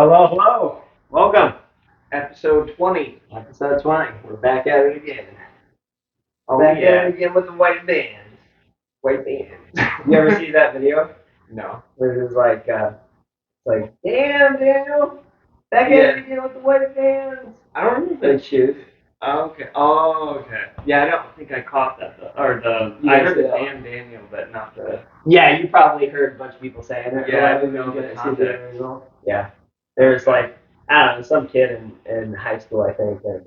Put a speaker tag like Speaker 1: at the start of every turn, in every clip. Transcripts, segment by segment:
Speaker 1: Hello. Welcome. Episode 20.
Speaker 2: Episode 20. We're back at it again.
Speaker 1: Oh,
Speaker 2: Back
Speaker 1: yeah.
Speaker 2: at it again with the white band.
Speaker 1: White band.
Speaker 2: You ever see that video?
Speaker 1: No.
Speaker 2: Where it's like, damn, Daniel. Back at it again with the white bands.
Speaker 1: I don't remember.
Speaker 2: Big shoes.
Speaker 1: Okay. Oh, okay. Yeah, I don't think I caught that, though. I heard the damn Daniel, but not the...
Speaker 2: Yeah, you probably heard a bunch of people saying it.
Speaker 1: Yeah, I didn't know the context.
Speaker 2: original. Yeah. There's like, I don't know, some kid in high school, I think, and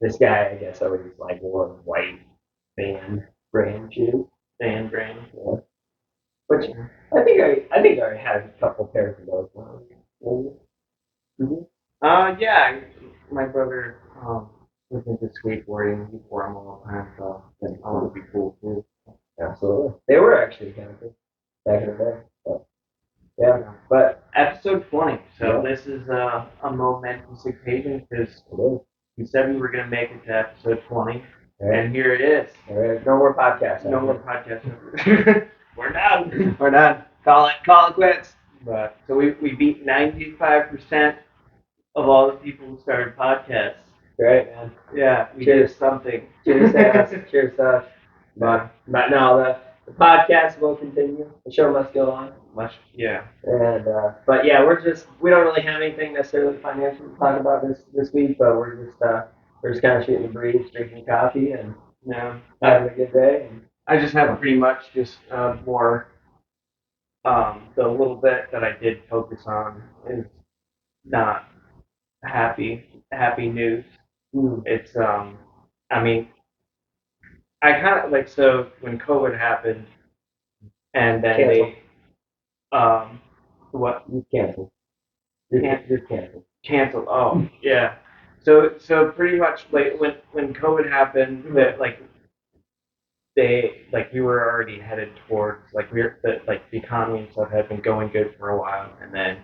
Speaker 2: this guy, I guess, always like wore white band brand shoes.
Speaker 1: Band brand.
Speaker 2: Yeah. Which I think I had a couple pairs of those.
Speaker 1: Yeah. My brother was into skateboarding. He wore them all the time, so then I want to be cool, too.
Speaker 2: Absolutely. They were actually kind of good back in the day. But, yeah. But
Speaker 1: Episode 20. So
Speaker 2: Yeah.
Speaker 1: this is a momentous occasion because we said we were going to make it to episode 20, and here it is.
Speaker 2: No more podcasts.
Speaker 1: No more podcasts. We're done.
Speaker 2: We're done. Call it quits.
Speaker 1: But so we beat 95% of all the people who started podcasts.
Speaker 2: Great, man.
Speaker 1: Yeah, we
Speaker 2: Cheers.
Speaker 1: did something.
Speaker 2: Cheers to us. Cheers to us. But no, the podcast will continue. The show must go on.
Speaker 1: Yeah.
Speaker 2: And but yeah, we don't really have anything necessarily financial to talk about this week, but we're just kind of shooting the breeze, drinking coffee, and
Speaker 1: No.
Speaker 2: having a good day.
Speaker 1: I just have pretty much just more. The little bit that I did focus on is not happy news. It's I mean, I kind of like, so when COVID happened, and then
Speaker 2: Canceled.
Speaker 1: what
Speaker 2: You canceled. You're canceled.
Speaker 1: canceled. Oh yeah. So pretty much like when COVID happened, that like we were already headed towards like the economy and stuff had been going good for a while, and then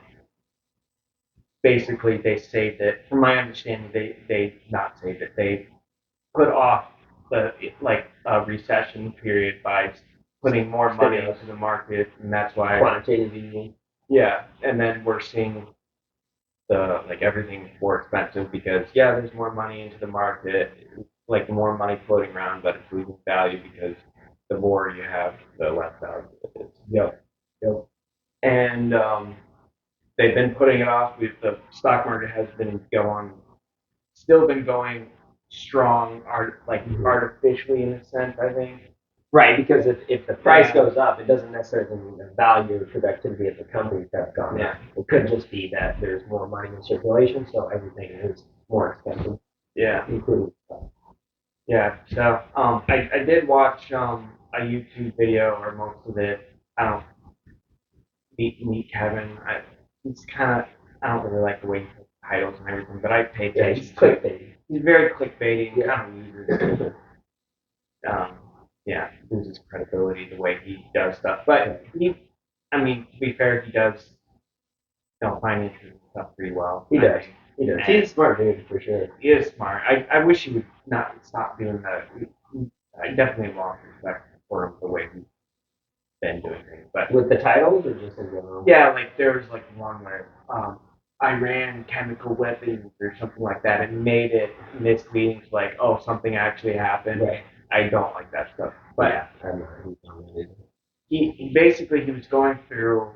Speaker 1: basically they saved it. From my understanding, they not saved it. They put off the recession period by putting more money into the market, and that's why
Speaker 2: Quantitative easing.
Speaker 1: yeah. And then we're seeing the everything more expensive because there's more money into the market, like more money floating around, but it's losing value because the more you have, the less value it is.
Speaker 2: Yep.
Speaker 1: And they've been putting it off. The stock market has still been going strong, artificially in a sense, I think.
Speaker 2: Right, because if the price goes up, it doesn't necessarily mean the value or productivity of the companies have gone up. It could just be that there's more money in circulation, so everything is more expensive.
Speaker 1: Yeah.
Speaker 2: Including
Speaker 1: Yeah. So I did watch a YouTube video, or most of it. I don't meet Kevin. He's kind of, I don't really like the way he puts titles and everything, but I pay attention.
Speaker 2: He's clickbait.
Speaker 1: He's very clickbaity and kind of loses. Loses credibility the way he does stuff. But to be fair, he does finances and stuff pretty well.
Speaker 2: He does. He's a smart dude for sure.
Speaker 1: He is smart. I wish he would not stop doing that. I definitely lost respect for him the way he's been doing things. But
Speaker 2: with the titles or just in general?
Speaker 1: Yeah, like there was like one where Iran chemical weapons or something like that, and made it misleading to like, oh, something actually happened.
Speaker 2: Right.
Speaker 1: I don't like that stuff. But
Speaker 2: yeah,
Speaker 1: he basically he was going through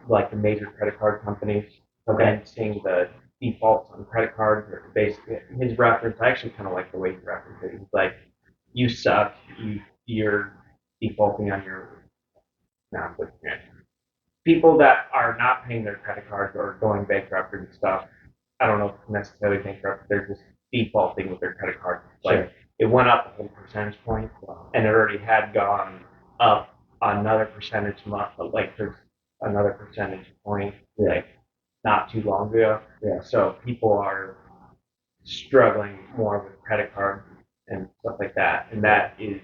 Speaker 1: like the major credit card companies and seeing the defaults on credit cards, or basically his reference. I actually kind of like the way he referenced it. He's like, you suck. You're defaulting on your people that are not paying their credit cards or going bankrupt and stuff. I don't know if it's necessarily bankrupt. They're just defaulting with their credit card. Like it went up a whole percentage point, and it already had gone up another percentage another percentage point like not too long ago.
Speaker 2: Yeah.
Speaker 1: So people are struggling more with credit cards and stuff like that, and that is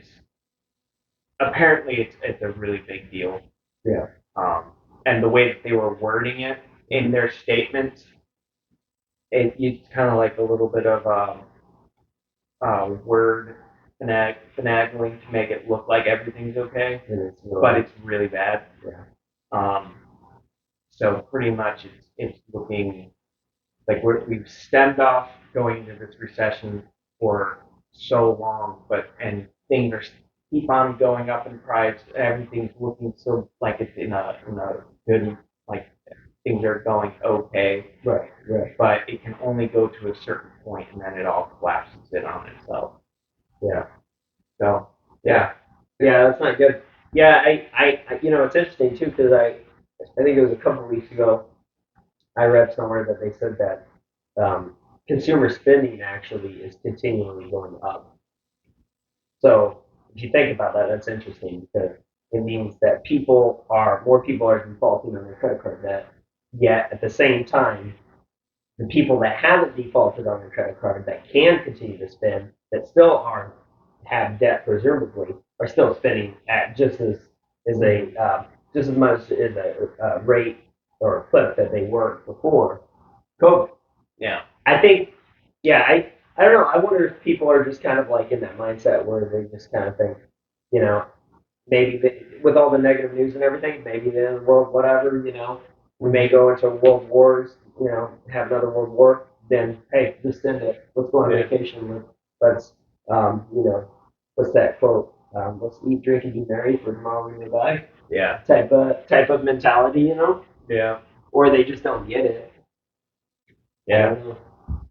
Speaker 1: apparently it's a really big deal.
Speaker 2: Yeah.
Speaker 1: And the way that they were wording it in their statements, it's kind of like a little bit of word finagling to make it look like everything's okay, but it's really bad.
Speaker 2: Yeah.
Speaker 1: So pretty much it's looking like we've stemmed off going into this recession for so long, and things are keep on going up in price. Everything's looking so like it's in a good like things are going okay.
Speaker 2: Right.
Speaker 1: But it can only go to a certain point, and then it all collapses in on itself.
Speaker 2: Yeah.
Speaker 1: So yeah.
Speaker 2: Yeah, that's not good. Yeah, it's interesting too because I think it was a couple of weeks ago I read somewhere that they said that consumer spending actually is continually going up. So if you think about that, that's interesting because it means that more people are defaulting on their credit card debt. Yet at the same time, the people that haven't defaulted on their credit card that can continue to spend, that still have debt presumably, are still spending at just as much as a rate or a clip that they were before COVID.
Speaker 1: Yeah.
Speaker 2: I think, yeah, I don't know. I wonder if people are just kind of like in that mindset where they just kind of think, you know, with all the negative news and everything, maybe the end of the world, whatever, we may go into world wars, have another world war. Then, hey, just send it. Let's go on vacation. Let's, what's that quote? Let's eat, drink, and be merry, for tomorrow we may die.
Speaker 1: Yeah.
Speaker 2: Type of mentality,
Speaker 1: Yeah.
Speaker 2: Or they just don't get it.
Speaker 1: Yeah.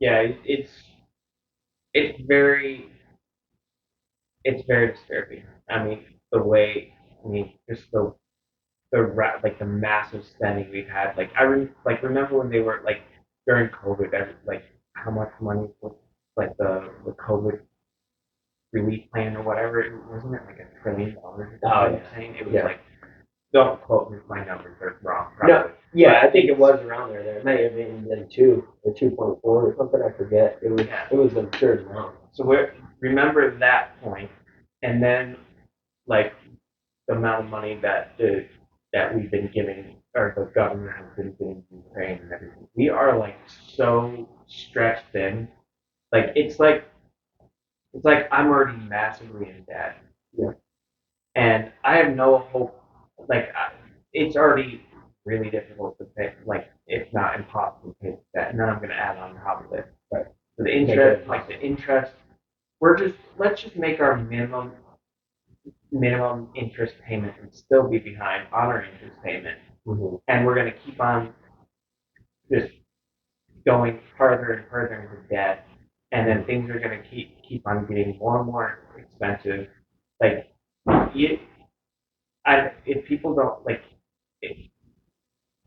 Speaker 1: Yeah. It's very disturbing. I mean, just like the massive spending we've had. Like remember when they were like during COVID, like how much money was like the COVID relief plan or whatever. Wasn't it like $1 trillion?
Speaker 2: Oh, yeah.
Speaker 1: Saying it was like, don't quote me, my numbers are wrong. Probably.
Speaker 2: No, yeah, I think it was around there. There may have been 2.4 or something. I forget. It was an absurd amount.
Speaker 1: So remember that point, and then like the amount of money that we've been giving, or the government has been giving Ukraine and everything. We are like so stretched thin. Like it's like I'm already massively in debt.
Speaker 2: Yeah.
Speaker 1: And I have no hope. Like it's already really difficult to pay. Like if not impossible to pay that. And then I'm gonna add on top of it.
Speaker 2: Right.
Speaker 1: So the interest. Let's just make our minimum interest payment and still be behind on our interest payment.
Speaker 2: Mm-hmm.
Speaker 1: And we're going to keep on just going further and further into debt. And then things are going to keep on getting more and more expensive. Like, if people don't, like,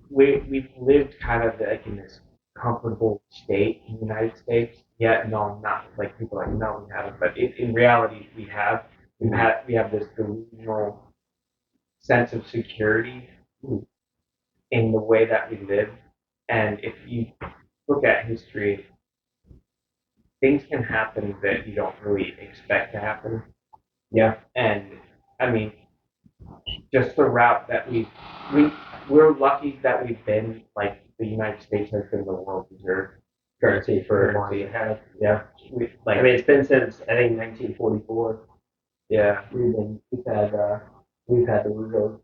Speaker 1: we've lived kind of like in this comfortable state in the United States. Yet, no, not like people are like, no, we haven't. But in reality, we have. We have this delusional sense of security in the way that we live. And if you look at history, things can happen that you don't really expect to happen.
Speaker 2: Yeah.
Speaker 1: And I mean, just the route that we're lucky that we've been like the United States has been the world reserve
Speaker 2: currency for as long as it has. Yeah. It's been since I think 1944.
Speaker 1: Yeah.
Speaker 2: We've had the reserve.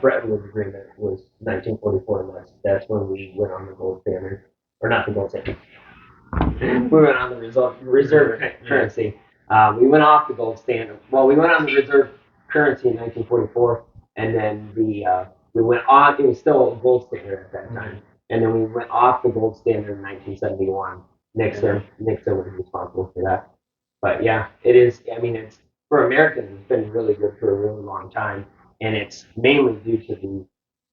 Speaker 2: Bretton Woods Agreement was 1944, and that's when we went on the gold standard, or not the gold standard. We went on the reserve currency. We went off the gold standard. Well, we went on the reserve currency in 1944, and then we went on. It was still a gold standard at that time, and then we went off the gold standard in 1971. Nixon was responsible for that. But yeah, it is. I mean, it's for Americans. It's been really good for a really long time, and it's mainly due to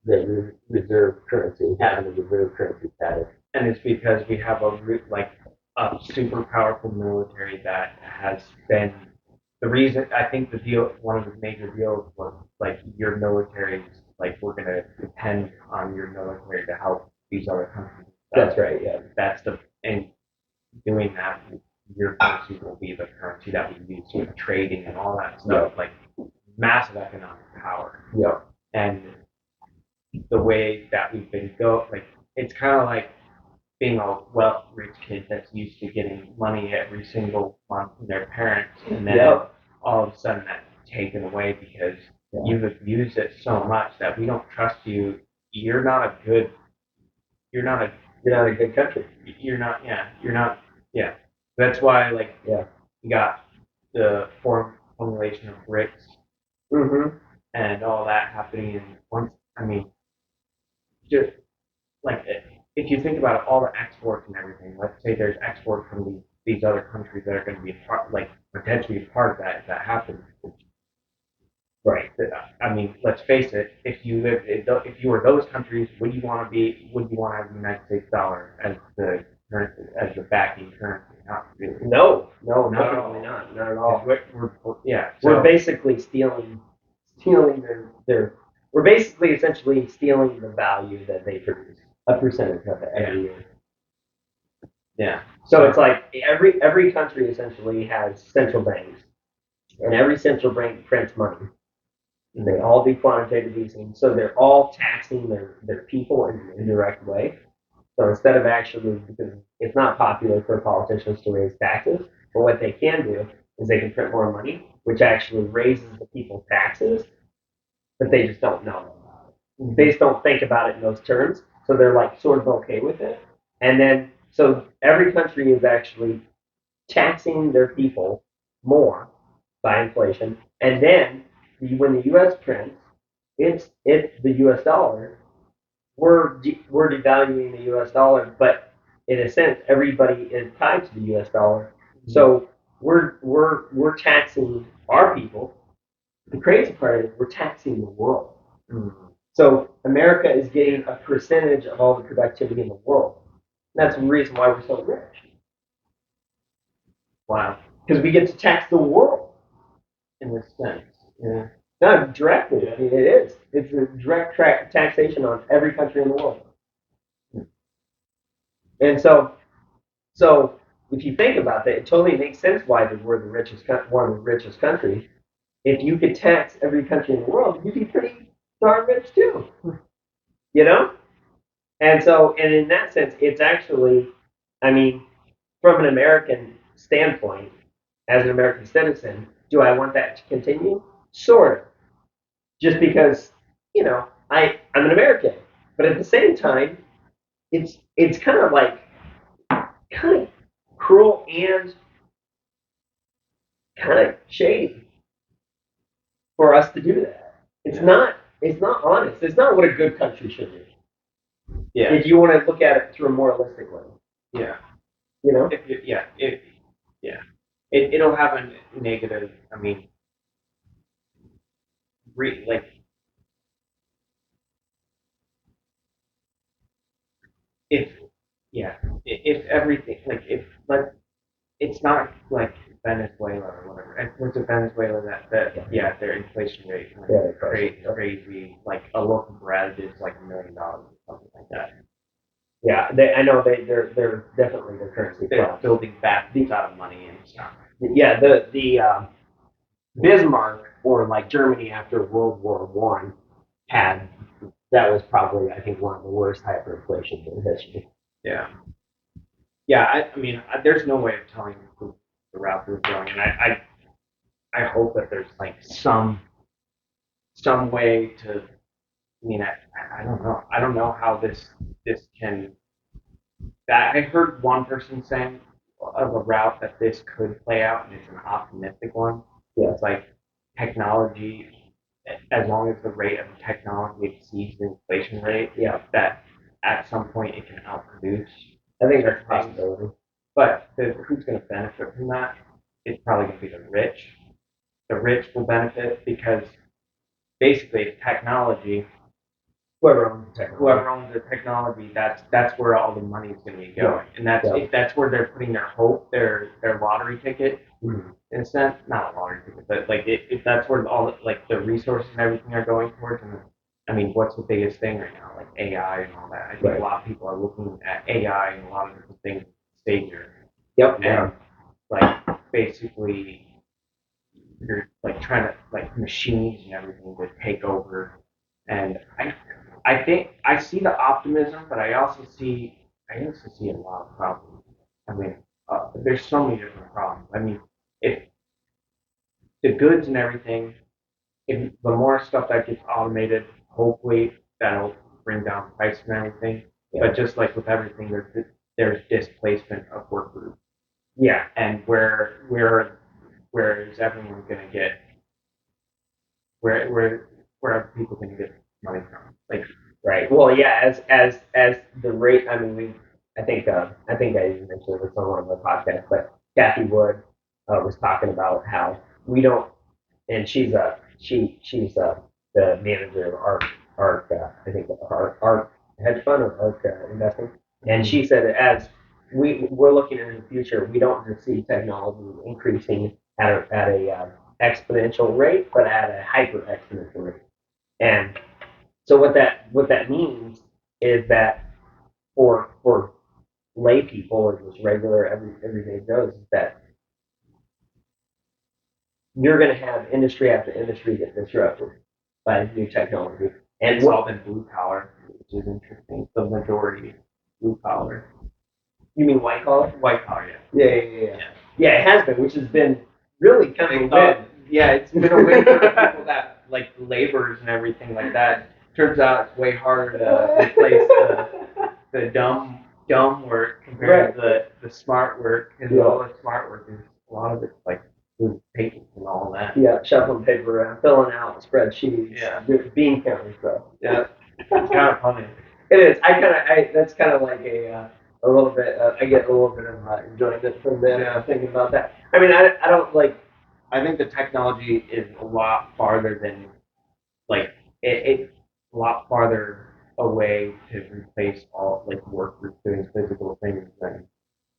Speaker 2: the reserve currency, having the reserve currency status.
Speaker 1: And it's because we have a super powerful military that has been the reason. I think one of the major deals was like your military is like we're going to depend on your military to help these other countries.
Speaker 2: That's right. Yeah.
Speaker 1: And doing that, your currency will be the currency that we use with trading and all that stuff. Like massive economic power.
Speaker 2: Yeah.
Speaker 1: And the way that we've been it's kind of like being a rich kid that's used to getting money every single month from their parents, and then all of a sudden that's taken away because you've abused it so much that we don't trust you you're not a good, you're not a,
Speaker 2: You're not a good country.
Speaker 1: you're not, yeah. That's why, like,
Speaker 2: Yeah.
Speaker 1: you got the formulation of bricks
Speaker 2: Mm-hmm.
Speaker 1: and all that happening. And once, I mean, just like if you think about it, all the exports and everything. Let's say there's export from these other countries that are going to be a part, like potentially a part of that if that happens.
Speaker 2: Right.
Speaker 1: I mean, let's face it. If you live, if you were those countries, would you want to be? Would you want to have the United States dollar as the currency, as the backing currency? Not really.
Speaker 2: No,
Speaker 1: Not at
Speaker 2: definitely
Speaker 1: all.
Speaker 2: not at all.
Speaker 1: Yeah.
Speaker 2: We're basically stealing their. We're basically essentially stealing the value that they produce, a percentage of it every year.
Speaker 1: Yeah.
Speaker 2: So it's like every country essentially has central banks, and every central bank prints money. And they all do quantitative easing, so they're all taxing their people in an indirect way. So instead of actually, because it's not popular for politicians to raise taxes, but what they can do is they can print more money, which actually raises the people's taxes, but they just don't know about it. They just don't think about it in those terms, so they're like sort of okay with it. And then, so every country is actually taxing their people more by inflation, and then when the U.S. prints, it's the U.S. dollar. We're devaluing the U.S. dollar, but in a sense, everybody is tied to the U.S. dollar. So we're taxing our people. The crazy part is we're taxing the world.
Speaker 1: Mm-hmm.
Speaker 2: So America is getting a percentage of all the productivity in the world. And that's the reason why we're so rich.
Speaker 1: Wow.
Speaker 2: Because we get to tax the world.
Speaker 1: In this sense. Yeah.
Speaker 2: Not directly. I mean, it is. It's a direct taxation on every country in the world. And so if you think about that, it totally makes sense why we're the richest, one of the richest countries. If you could tax every country in the world, you'd be pretty darn rich too. You know? And in that sense, it's actually, I mean, from an American standpoint, as an American citizen, do I want that to continue? Sort of. Just because, I'm an American. But at the same time, it's kind of like kind of cruel and kind of shady for us to do that. It's not honest. It's not what a good country should do.
Speaker 1: Yeah.
Speaker 2: If you want to look at it through a moralistic lens.
Speaker 1: Yeah.
Speaker 2: You know?
Speaker 1: It'll have a negative. I mean, like if if everything like if like it's not like Venezuela or whatever. And was it Venezuela that their inflation rate was crazy. Like a loaf of bread is like $1 million or something like that.
Speaker 2: Yeah, I know they're definitely their currency.
Speaker 1: They're building batteries out of money and stuff.
Speaker 2: Yeah, the Bismarck, or like Germany after World War One, had that was probably, I think, one of the worst hyperinflations in history.
Speaker 1: Yeah. Yeah, I mean, there's no way of telling the route they're going, and I hope that there's like some way to. I mean, I don't know. I don't know how this can. That I heard one person saying of a route that this could play out, and it's an optimistic one.
Speaker 2: Yeah.
Speaker 1: It's like technology, as long as the rate of technology exceeds the inflation rate, that at some point it can outproduce.
Speaker 2: I think that's a possibility.
Speaker 1: But who's going to benefit from that? It's probably going to be the rich. The rich will benefit because basically it's technology. Whoever owns the technology, that's where all the money is going to be going, and that's where they're putting their hope, their lottery ticket.
Speaker 2: Mm-hmm.
Speaker 1: In a sense, not a lottery ticket, but like if that's where all like the resources and everything are going towards. And I mean, what's the biggest thing right now? Like AI and all that. I think a lot of people are looking at AI and a lot of different things stages.
Speaker 2: Yep.
Speaker 1: And like basically, you're like trying to like machines and everything to take over. And I think I see the optimism, but I also see a lot of problems. I mean, there's so many different problems. I mean, if the goods and everything, if the more stuff that gets automated, hopefully that'll bring down price and everything.
Speaker 2: Yeah.
Speaker 1: But just like with everything, there's displacement of work groups.
Speaker 2: Yeah.
Speaker 1: And where is everyone going to get where are people going to get money from? Like,
Speaker 2: right. Well, yeah. As the rate. I mean, I think I even mentioned this on one of the podcasts, but Kathy Wood was talking about how we don't, and she's the manager of ARC I think ARC hedge fund or ARC investing, and she said that as we're looking into the future, we don't just see technology increasing at a exponential rate, but at a hyper exponential rate. And so what that means is that for lay people or just regular everyday Joes, is that you're going to have industry after industry get disrupted by new technology.
Speaker 1: And it's all been blue collar, which is interesting. The majority blue collar.
Speaker 2: You mean white collar?
Speaker 1: White collar,
Speaker 2: yeah. Yeah, it has been, which has been really kind of a win.
Speaker 1: Yeah, it's been a win for the people that like laborers and everything like that. Turns out it's way harder to replace the dumb work compared to the smart work, and all the smart work is a lot of it's like paper and all that.
Speaker 2: Yeah, shuffling paper around, filling out spreadsheets, bean counting stuff.
Speaker 1: Yeah, it's kind of funny.
Speaker 2: It is. That's kind of like a little bit. I get a little bit of enjoyment from that.
Speaker 1: Yeah.
Speaker 2: Thinking about that. I mean, I don't like.
Speaker 1: I think the technology is a lot farther than like it's a lot farther away to replace all like work groups doing physical things than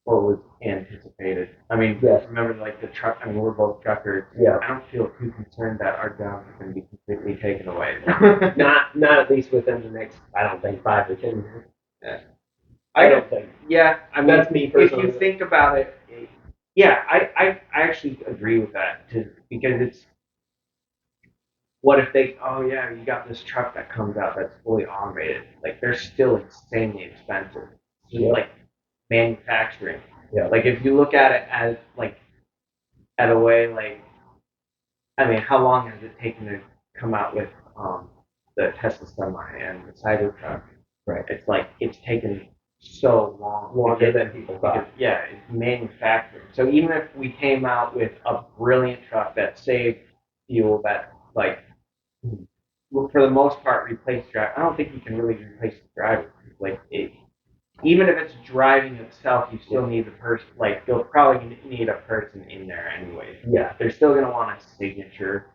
Speaker 1: what was anticipated. I mean, remember like the truck. I mean, we're both truckers.
Speaker 2: Yeah.
Speaker 1: I don't feel too concerned that our jobs are going to be completely taken away.
Speaker 2: not at least within the next. I don't think 5 or 10 years.
Speaker 1: Yeah.
Speaker 2: I don't think.
Speaker 1: Yeah, I mean,
Speaker 2: that's me personally.
Speaker 1: If you think about it, yeah, I actually agree with that because it's. What if they? Oh yeah, you got this truck that comes out that's fully automated. Like they're still insanely expensive. Like manufacturing.
Speaker 2: Yeah.
Speaker 1: Like if you look at it as like at a way like, I mean, how long has it taken to come out with the Tesla Semi and the Cybertruck?
Speaker 2: Right.
Speaker 1: It's like it's taken so long.
Speaker 2: Longer than people thought.
Speaker 1: Yeah, it's manufactured. So even if we came out with a brilliant truck that saved fuel, that like, for the most part, replace driver. I don't think you can really replace the driver. Like even if it's driving itself, you still need the person. Like you'll probably need a person in there anyway.
Speaker 2: Yeah.
Speaker 1: They're still gonna want a signature.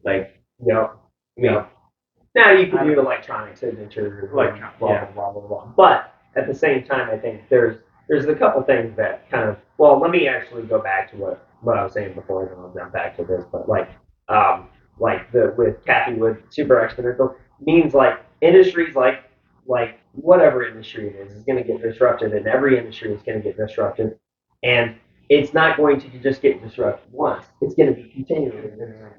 Speaker 1: Like
Speaker 2: Now you can do electronic signature, blah blah blah. But at the same time, I think there's a couple things that kind of. Well, let me actually go back to what I was saying before, and then I'll jump back to this. But with Kathy Wood, super exponential means like industries like whatever industry it is going to get disrupted, and every industry is going to get disrupted, and it's not going to just get disrupted once. It's going to be continually.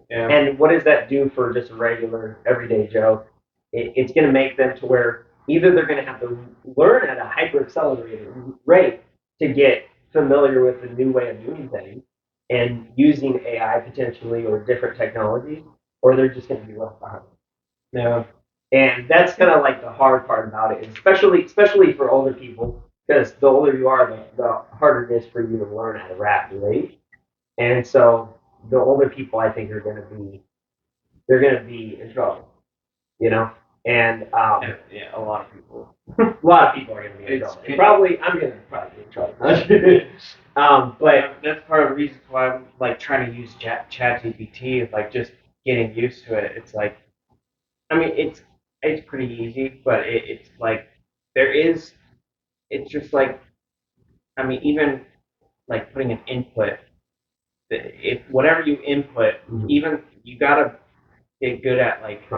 Speaker 1: Yeah.
Speaker 2: And what does that do for just a regular everyday Joe? It's going to make them to where either they're going to have to learn at a hyper accelerated rate to get familiar with the new way of doing things and using AI potentially or different technologies, or they're just going to be left behind.
Speaker 1: Yeah.
Speaker 2: And that's kind of like the hard part about it, especially for older people, because the older you are, the harder it is for you to learn at a rapid rate. And so the older people, I think, they're going to be in trouble, And
Speaker 1: a lot of people.
Speaker 2: A lot of people are going to be in trouble. I'm going to probably be in trouble.
Speaker 1: But that's part of the reason why I'm like trying to use ChatGPT is like just getting used to it. It's like, I mean, it's pretty easy, but it's like it's just like, I mean, even like putting an input, if whatever you input, even you gotta get good at like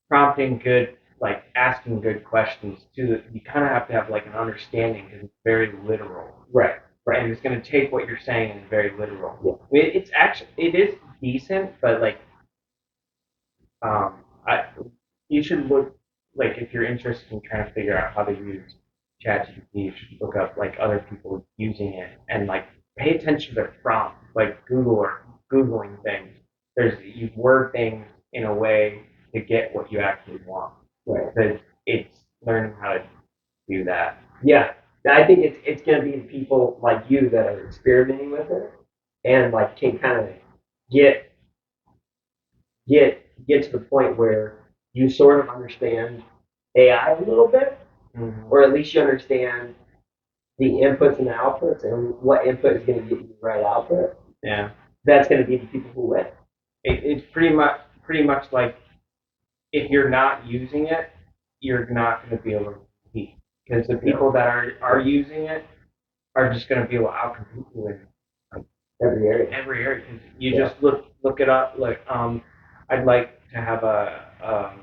Speaker 1: prompting good, like asking good questions too. You kind of have to have like an understanding because it's very literal.
Speaker 2: Right.
Speaker 1: And it's going to take what you're saying and very literal.
Speaker 2: Yeah.
Speaker 1: It is decent, but like, you should look, like if you're interested in trying to figure out how to use ChatGPT, you should look up like other people using it and like pay attention to their prompts, like Googling things. You word things in a way to get what you actually want.
Speaker 2: Right.
Speaker 1: Because it's learning how to do that.
Speaker 2: Yeah, I think it's going to be the people like you that are experimenting with it and like can kind of get get to the point where you sort of understand AI a little bit, or at least you understand the inputs and the outputs and what input is going to get you the right output.
Speaker 1: Yeah,
Speaker 2: That's going to be the people who win.
Speaker 1: it's pretty much like if you're not using it, you're not going to be able to compete because the people that are using it are just going to be able to outcompete you in
Speaker 2: Every area.
Speaker 1: every area. 'Cause you just look it up. Like I'd like to have a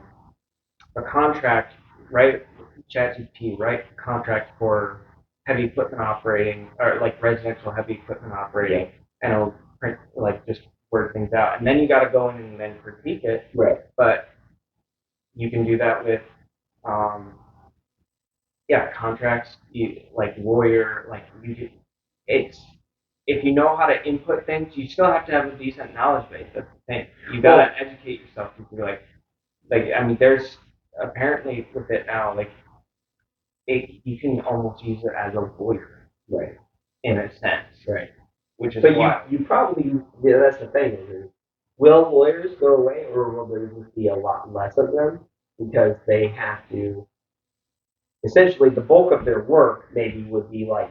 Speaker 1: contract, right? ChatGPT, right? Contract for heavy equipment operating or like residential heavy equipment operating, and it'll print like just word things out. And then you got to go in and then critique it.
Speaker 2: Right.
Speaker 1: But you can do that with, um, contracts. Like lawyer, like it's if you know how to input things, you still have to have a decent knowledge base. That's the thing. You gotta educate yourself to be like I mean, there's apparently with it now, like you can almost use it as a lawyer,
Speaker 2: Right.
Speaker 1: in a sense,
Speaker 2: Right.
Speaker 1: which is
Speaker 2: But
Speaker 1: wild.
Speaker 2: you probably that's the thing is will lawyers go away or will there just be a lot less of them because they have to essentially the bulk of their work maybe would be like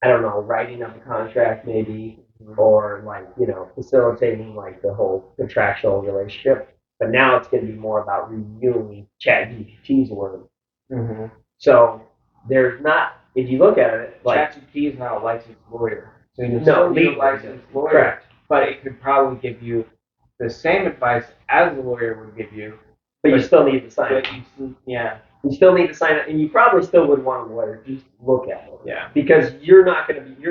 Speaker 2: I don't know writing up a contract maybe or like facilitating like the whole contractual relationship. But now it's going to be more about reviewing ChatGPT's work.
Speaker 1: Mm-hmm.
Speaker 2: So there's not if you look at it like
Speaker 1: ChatGPT is not a licensed lawyer, so you
Speaker 2: no
Speaker 1: still need a
Speaker 2: legally,
Speaker 1: licensed lawyer.
Speaker 2: correct.
Speaker 1: But it could probably give you the same advice as a lawyer would give you.
Speaker 2: But you still need to sign it.
Speaker 1: Yeah.
Speaker 2: You still need to sign it, and you probably still would want a lawyer just look at it.
Speaker 1: Yeah.
Speaker 2: Because you're not going to be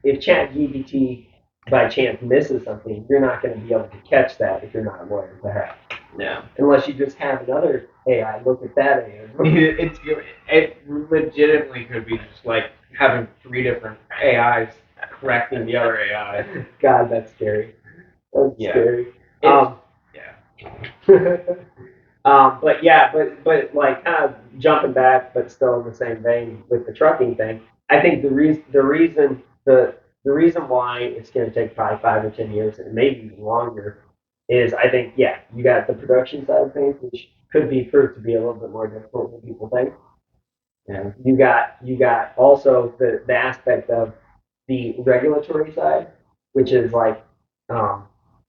Speaker 2: if ChatGPT by chance misses something, you're not going to be able to catch that if you're not a lawyer, perhaps.
Speaker 1: Yeah.
Speaker 2: Unless you just have another AI look at that AI.
Speaker 1: It legitimately could be just like having 3 different AIs correcting the other AI.
Speaker 2: God, that's scary. That's scary.
Speaker 1: Yeah.
Speaker 2: But like kind of jumping back, but still in the same vein with the trucking thing. I think the reason why it's going to take probably 5 or 10 years, and maybe even longer, is I think you got the production side of things, which could be proved to be a little bit more difficult than people think. And you got also the aspect of the regulatory side, which is like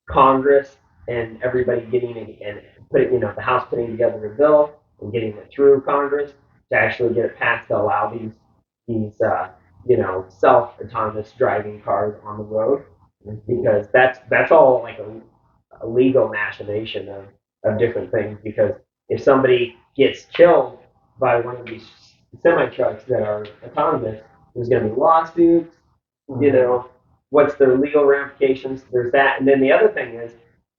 Speaker 2: Congress and everybody getting and putting the House putting together a bill and getting it through Congress to actually get it passed to allow these self-autonomous driving cars on the road because that's all like a legal machination of different things because if somebody gets killed by one of these semi trucks that are autonomous, there's going to be lawsuits. What's the legal ramifications? There's that, and then the other thing is,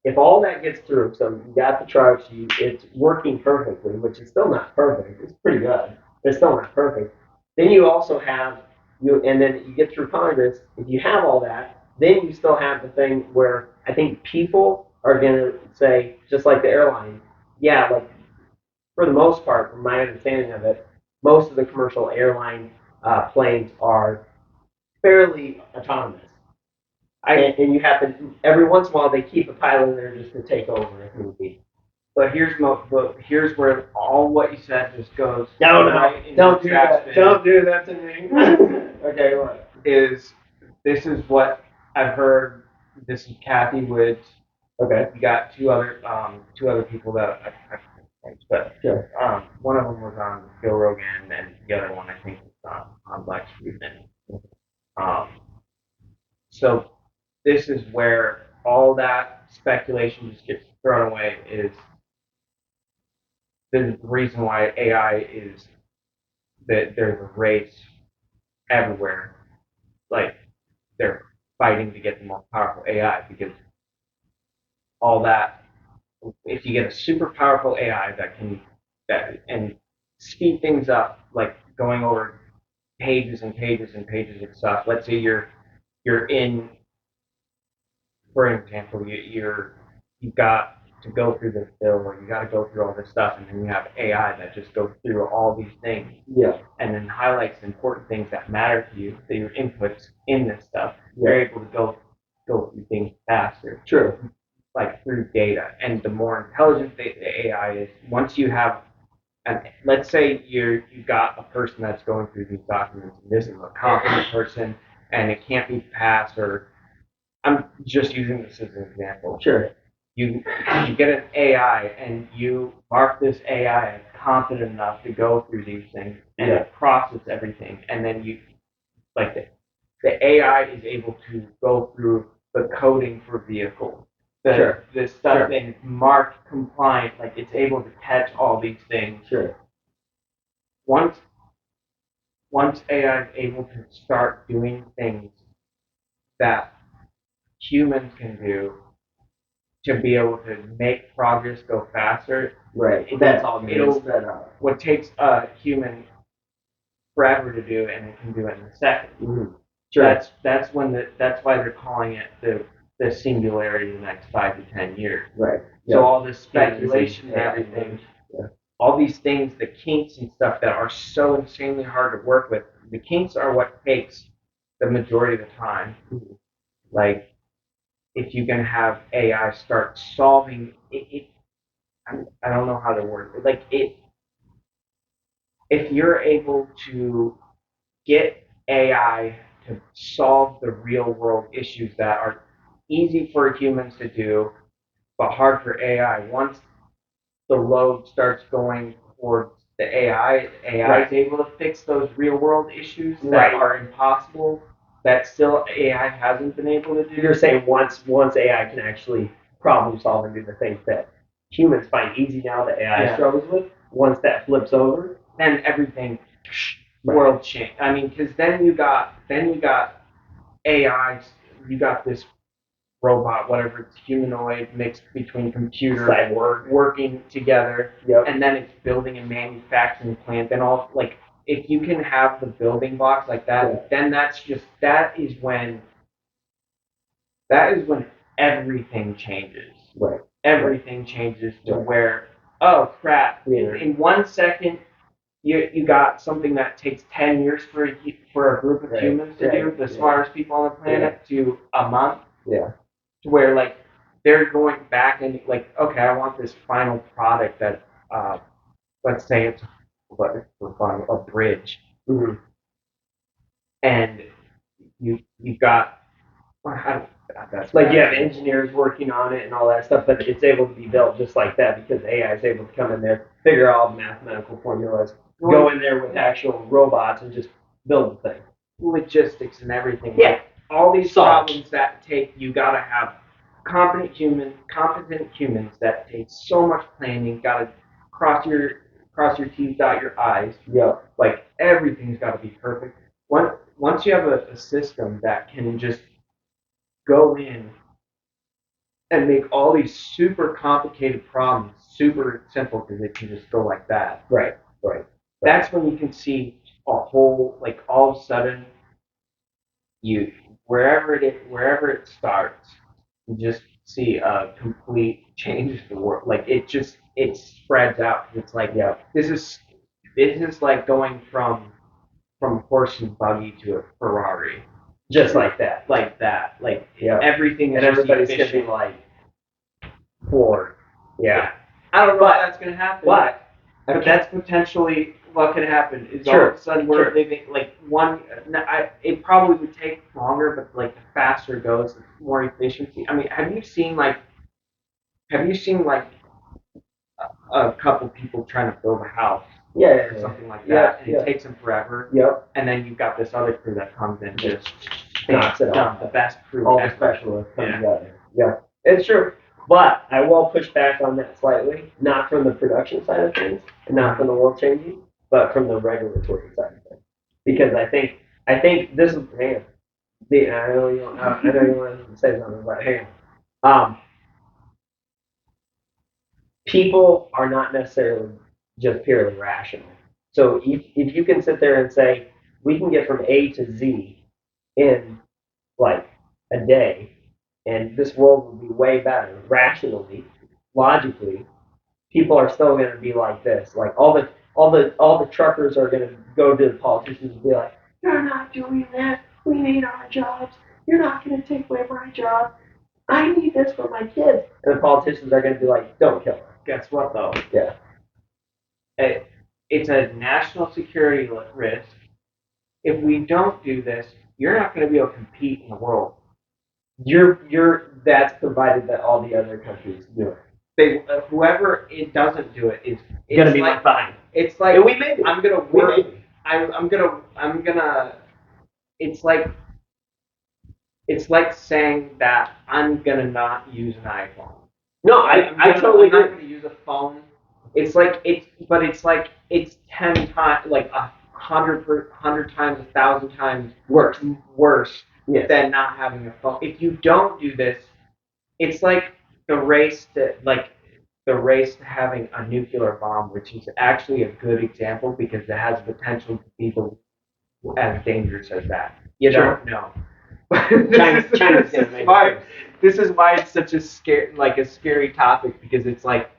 Speaker 2: if all that gets through, so you got the trucks, it's working perfectly, which is still not perfect. It's pretty good, but it's still not perfect. Then you also have and then you get through Congress. If you have all that, then you still have the thing where I think people are going to say, just like the airline, like for the most part, from my understanding of it, most of the commercial airline planes are fairly autonomous. And you have to every once in a while they keep a pilot in there just to take over if need be.
Speaker 1: But here's where all what you said just goes.
Speaker 2: No, don't do that.
Speaker 1: Bin.
Speaker 2: Don't do that to me. Okay, what?
Speaker 1: This is what I've heard. This is Kathy Woods.
Speaker 2: Okay.
Speaker 1: We got two other people that I but
Speaker 2: sure.
Speaker 1: One of them was on Joe Rogan, and the other one I think was on Black Friedman. So this is where all that speculation just gets thrown away. Is the reason why AI is that there's a race everywhere. Like they're fighting to get the most powerful AI because all that. If you get a super powerful AI and speed things up, like going over pages and pages and pages of stuff. Let's say you're in, for example, you've got to go through this bill, or you got to go through all this stuff, and then you have AI that just goes through all these things,
Speaker 2: Yeah.
Speaker 1: and then highlights the important things that matter to you, that your inputs in this stuff.
Speaker 2: Yeah.
Speaker 1: You're able to go through things faster.
Speaker 2: True.
Speaker 1: Like through data, and the more intelligent the AI is, once you have, and let's say you got a person that's going through these documents, and this is a competent person, and it can't be passed, or I'm just using this as an example.
Speaker 2: Sure.
Speaker 1: You get an AI, and you mark this AI as confident enough to go through these things and process everything, and then you like the AI is able to go through the coding for vehicles. The stuff and it's marked compliant, like it's able to catch all these things.
Speaker 2: Sure.
Speaker 1: Once AI is able to start doing things that humans can do to be able to make progress go faster.
Speaker 2: Right. That's all it'll set up.
Speaker 1: What takes a human forever to do, and it can do it in a second.
Speaker 2: Mm-hmm. Sure.
Speaker 1: That's why they're calling it the singularity in the next 5 to 10 years.
Speaker 2: Right.
Speaker 1: So all this speculation and everything, all these things, the kinks and stuff that are so insanely hard to work with, the kinks are what takes the majority of the time.
Speaker 2: Mm-hmm.
Speaker 1: Like, if you can have AI start solving it, I don't know how to word it. Like, if you're able to get AI to solve the real world issues that are easy for humans to do, but hard for AI. Once the load starts going towards the AI is able to fix those real world issues that are impossible, that still AI hasn't been able to do.
Speaker 2: You're saying once AI can actually problem solve and do the things that humans find easy now that AI struggles with, once that flips over,
Speaker 1: then everything world change. I mean, because then you got AI, you got this robot, whatever, it's humanoid mixed between computer
Speaker 2: cyborg
Speaker 1: working together, and then it's building a manufacturing plant, and all, like, if you can have the building blocks like that, then that is when everything changes.
Speaker 2: Right.
Speaker 1: Everything changes to where, oh crap, in 1 second you got something that takes 10 years for a group of humans to do, the smartest people on the planet, to a month.
Speaker 2: Yeah.
Speaker 1: To where, like, they're going back and, like, okay, I want this final product that, let's say it's a bridge.
Speaker 2: Mm-hmm.
Speaker 1: And you've got,
Speaker 2: like you have engineers working on it and all that stuff, but it's able to be built just like that because AI is able to come in there, figure out all the mathematical formulas, go in there with actual robots and just build the thing.
Speaker 1: Logistics and everything.
Speaker 2: Yeah.
Speaker 1: Like, all these problems that you gotta have competent humans that take so much planning, gotta cross your T's, dot your I's.
Speaker 2: Yeah.
Speaker 1: Like, everything's gotta be perfect. Once you have a system that can just go in and make all these super complicated problems super simple because it can just go like that.
Speaker 2: Right.
Speaker 1: That's when you can see a whole, like, all of a sudden, wherever it starts, you just see a complete change to the world. Like, it spreads out. It's like, this is like going from horse and buggy to a Ferrari.
Speaker 2: Just like that.
Speaker 1: Like, everything is
Speaker 2: and everybody's
Speaker 1: efficient.
Speaker 2: gonna be like Ford. Yeah.
Speaker 1: I don't know if that's gonna happen.
Speaker 2: But
Speaker 1: that's potentially what could happen. Is all of a sudden we're living like one. It probably would take longer, but, like, the faster it goes, the more efficiency. I mean, have you seen like a couple people trying to build a house? Or something like that, and it takes them forever.
Speaker 2: Yep.
Speaker 1: And then you've got this other crew that comes in, just
Speaker 2: knocks it out.
Speaker 1: The best crew.
Speaker 2: All the specialists come together. Yeah, it's true. But I will push back on that slightly, not from the production side of things, and not from the world changing, but from the regulatory side of things. Because I think this is I know you want to say something about people are not necessarily just purely rational. So if you can sit there and say we can get from A to Z in like a day, and this world will be way better rationally, logically, people are still going to be like this. Like all the truckers are going to go to the politicians and be like, "You're not doing that. We need our jobs. You're not going to take away my job. I need this for my kids." And the politicians are going to be like, "Don't kill them."
Speaker 1: Guess what though?
Speaker 2: Yeah.
Speaker 1: It's a national security risk. If we don't do this, you're not going to be able to compete in the world.
Speaker 2: That's provided that all the other countries do it.
Speaker 1: Whoever it doesn't do it is
Speaker 2: Going to be left behind.
Speaker 1: It's like
Speaker 2: And we may be.
Speaker 1: I'm gonna
Speaker 2: We
Speaker 1: work.
Speaker 2: may be.
Speaker 1: I'm gonna. It's like saying that I'm gonna not use an iPhone.
Speaker 2: No, I totally
Speaker 1: I'm not
Speaker 2: agree.
Speaker 1: gonna use a phone. It's like it's 10 times, like 100 times, 1,000 times worse
Speaker 2: Yes.
Speaker 1: than not having a phone. If you don't do this, it's like the race to having a nuclear bomb, which is actually a good example because it has potential to be as dangerous as that. You
Speaker 2: Sure.
Speaker 1: don't know.
Speaker 2: China's gonna make it.
Speaker 1: This is why it's such a scary topic, because it's like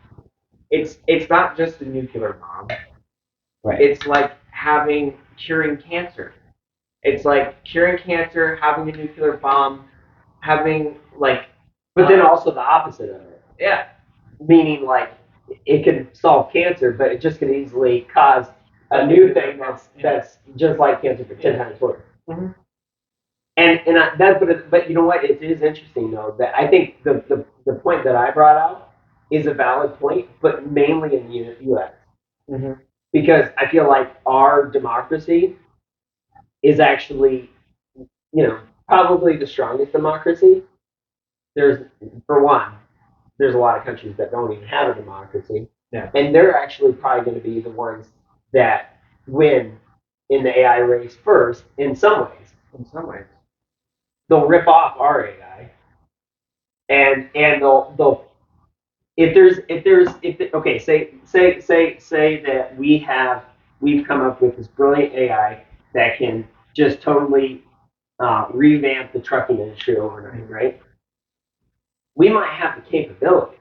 Speaker 1: it's not just a nuclear bomb.
Speaker 2: Right.
Speaker 1: It's like curing cancer. It's like curing cancer, having a nuclear bomb, having
Speaker 2: But then also the opposite of it.
Speaker 1: yeah.
Speaker 2: Meaning, like, it can solve cancer, but it just can easily cause a new thing that's just like cancer for 10 times worse.
Speaker 1: Mm-hmm.
Speaker 2: But you know what? It is interesting though that I think the point that I brought out is a valid point, but mainly in the U.S.
Speaker 1: Mm-hmm.
Speaker 2: Because I feel like our democracy is actually, probably the strongest democracy. There's a lot of countries that don't even have a democracy.
Speaker 1: Yeah.
Speaker 2: And they're actually probably going to be the ones that win in the AI race first in some ways.
Speaker 1: In some ways.
Speaker 2: They'll rip off our AI. And they'll say that we've come up with this brilliant AI that can just totally revamp the trucking industry overnight, right? We might have the capability,